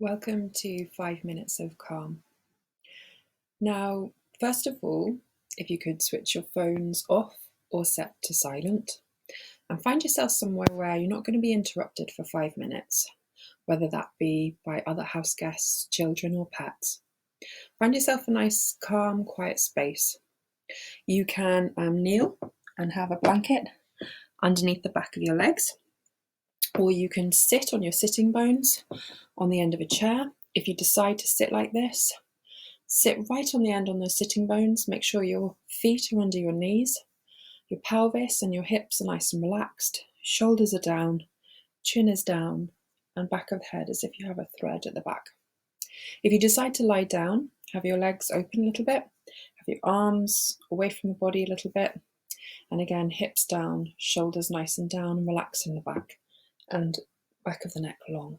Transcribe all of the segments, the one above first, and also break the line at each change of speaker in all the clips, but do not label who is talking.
Welcome to 5 Minutes of Calm. Now, first of all, if you could switch your phones off or set to silent, and find yourself somewhere where you're not going to be interrupted for 5 minutes, whether that be by other house guests, children, or pets. Find yourself a nice, calm, quiet space. You can kneel and have a blanket underneath the back of your legs, or you can sit on your sitting bones on the end of a chair. If you decide to sit like this, sit right on the end on those sitting bones. Make sure your feet are under your knees, your pelvis and your hips are nice and relaxed, shoulders are down, chin is down, and back of the head as if you have a thread at the back. If you decide to lie down, have your legs open a little bit, have your arms away from the body a little bit, and again, hips down, shoulders nice and down, and relax in the back, and back of the neck long.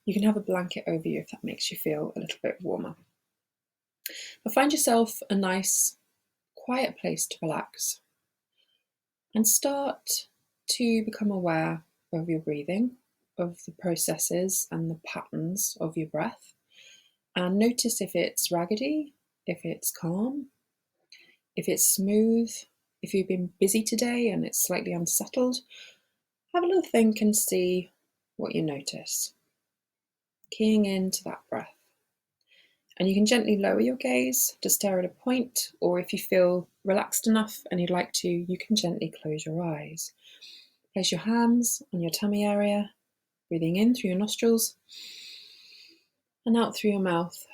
You can have a blanket over you if that makes you feel a little bit warmer. But find yourself a nice, quiet place to relax and start to become aware of your breathing, of the processes and the patterns of your breath, and notice if it's raggedy, if it's calm, if it's smooth, if you've been busy today and it's slightly unsettled. Have a little think and see what you notice, keying into that breath. And you can gently lower your gaze to stare at a point, or if you feel relaxed enough and you'd like to, you can gently close your eyes. Place your hands on your tummy area, breathing in through your nostrils and out through your mouth,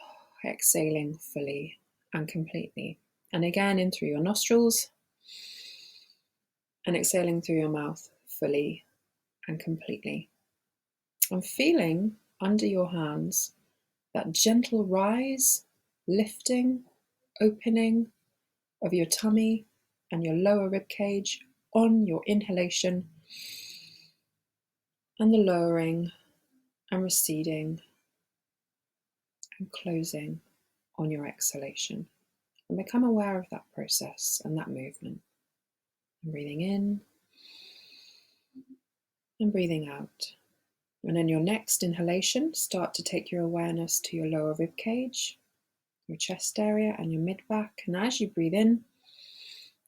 exhaling fully and completely. And again, in through your nostrils and exhaling through your mouth fully and completely. And feeling under your hands that gentle rise, lifting, opening of your tummy and your lower rib cage on your inhalation, and the lowering and receding and closing on your exhalation. And become aware of that process and that movement. And breathing in and breathing out. And in your next inhalation, start to take your awareness to your lower rib cage, your chest area and your mid-back. And as you breathe in,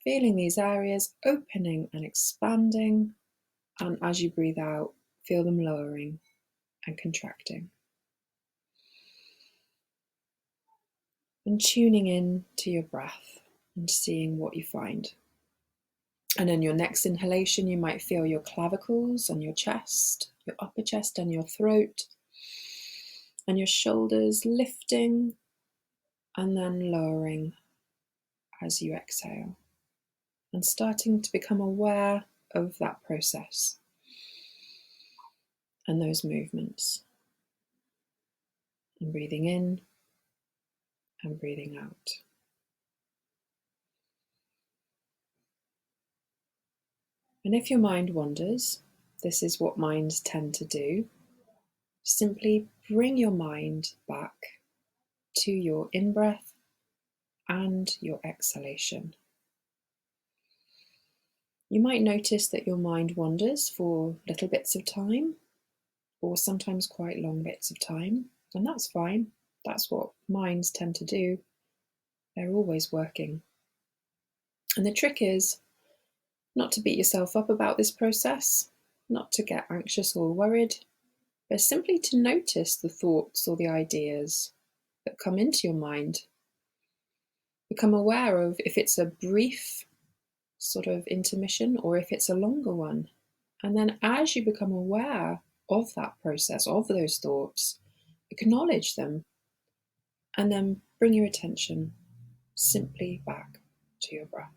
feeling these areas opening and expanding. And as you breathe out, feel them lowering and contracting. And tuning in to your breath and seeing what you find. And in your next inhalation, you might feel your clavicles and your chest, your upper chest and your throat, and your shoulders lifting and then lowering as you exhale. And starting to become aware of that process and those movements. And breathing in and breathing out. And if your mind wanders, this is what minds tend to do. Simply bring your mind back to your in-breath and your exhalation. You might notice that your mind wanders for little bits of time, or sometimes quite long bits of time, and that's fine. That's what minds tend to do. They're always working. And the trick is not to beat yourself up about this process, not to get anxious or worried, but simply to notice the thoughts or the ideas that come into your mind. Become aware of if it's a brief sort of intermission or if it's a longer one. And then as you become aware of that process, of those thoughts, acknowledge them, and then bring your attention simply back to your breath.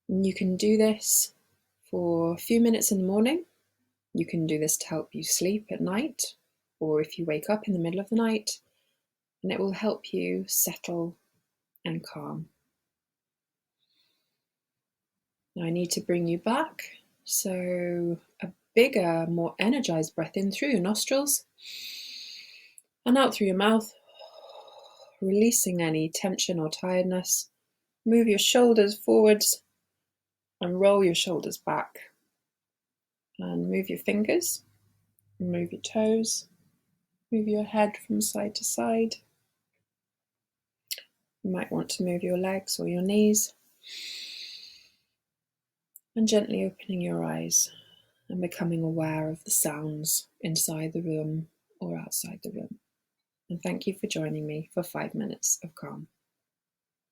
And you can do this for a few minutes in the morning. You can do this to help you sleep at night, or if you wake up in the middle of the night, and it will help you settle and calm. Now I need to bring you back. So a bigger, more energized breath in through your nostrils and out through your mouth, releasing any tension or tiredness. Move your shoulders forwards and roll your shoulders back. And move your fingers, move your toes, move your head from side to side. You might want to move your legs or your knees. And gently opening your eyes and becoming aware of the sounds inside the room or outside the room. And thank you for joining me for 5 minutes of calm.